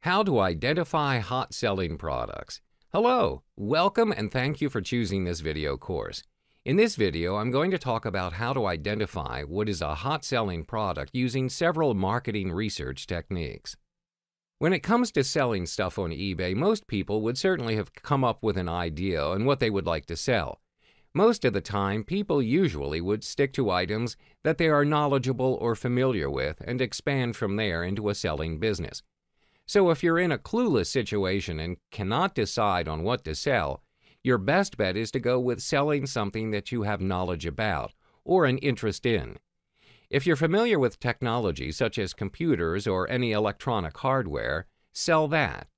How to identify hot-selling products. Hello, welcome and thank you for choosing this video course. In this video, I'm going to talk about how to identify what is a hot-selling product using several marketing research techniques. When it comes to selling stuff on eBay, most people would certainly have come up with an idea on what they would like to sell. Most of the time, people usually would stick to items that they are knowledgeable or familiar with and expand from there into a selling business. So if you're in a clueless situation and cannot decide on what to sell, your best bet is to go with selling something that you have knowledge about or an interest in. If you're familiar with technology such as computers or any electronic hardware, sell that.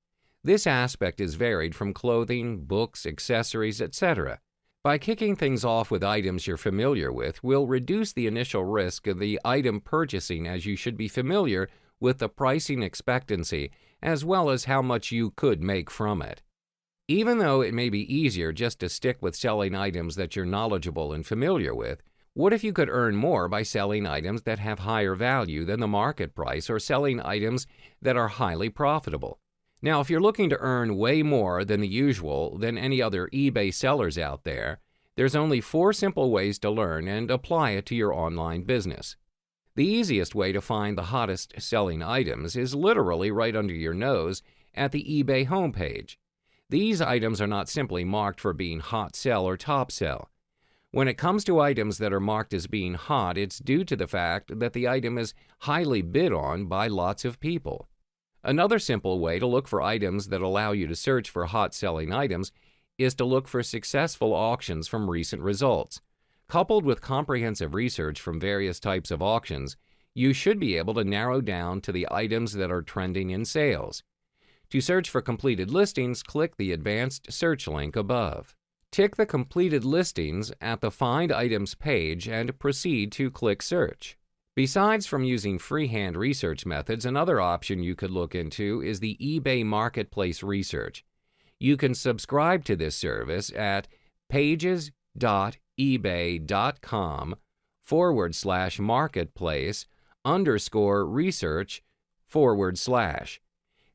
This aspect is varied from clothing, books, accessories, etc. By kicking things off with items you're familiar with will reduce the initial risk of the item purchasing, as you should be familiar with the pricing expectancy as well as how much you could make from it. Even though it may be easier just to stick with selling items that you're knowledgeable and familiar with, what if you could earn more by selling items that have higher value than the market price or selling items that are highly profitable? Now, if you're looking to earn way more than the usual than any other eBay sellers out there, there's only 4 simple ways to learn and apply it to your online business. The easiest way to find the hottest selling items is literally right under your nose at the eBay homepage. These items are not simply marked for being hot sell or top sell. When it comes to items that are marked as being hot, it's due to the fact that the item is highly bid on by lots of people. Another simple way to look for items that allow you to search for hot selling items is to look for successful auctions from recent results. Coupled with comprehensive research from various types of auctions, you should be able to narrow down to the items that are trending in sales. To search for completed listings, click the advanced search link above. Tick the completed listings at the Find Items page and proceed to click Search. Besides from using freehand research methods, another option you could look into is the eBay Marketplace Research. You can subscribe to this service at pages.ebay.com/marketplace_research/.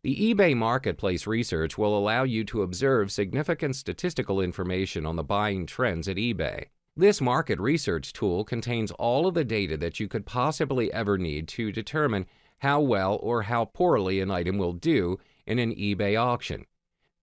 The eBay Marketplace Research will allow you to observe significant statistical information on the buying trends at eBay. This market research tool contains all of the data that you could possibly ever need to determine how well or how poorly an item will do in an eBay auction.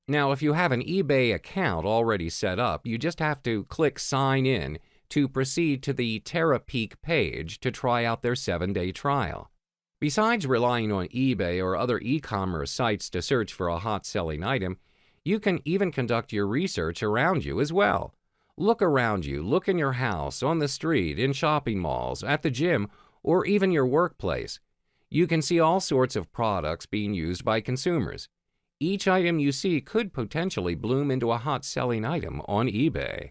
Now, if you have an eBay account already set up, you just have to click Sign In to proceed to the TerraPeak page to try out their 7-day trial. Besides relying on eBay or other e-commerce sites to search for a hot-selling item, you can even conduct your research around you as well. Look around you, look in your house, on the street, in shopping malls, at the gym, or even your workplace. You can see all sorts of products being used by consumers. Each item you see could potentially bloom into a hot-selling item on eBay.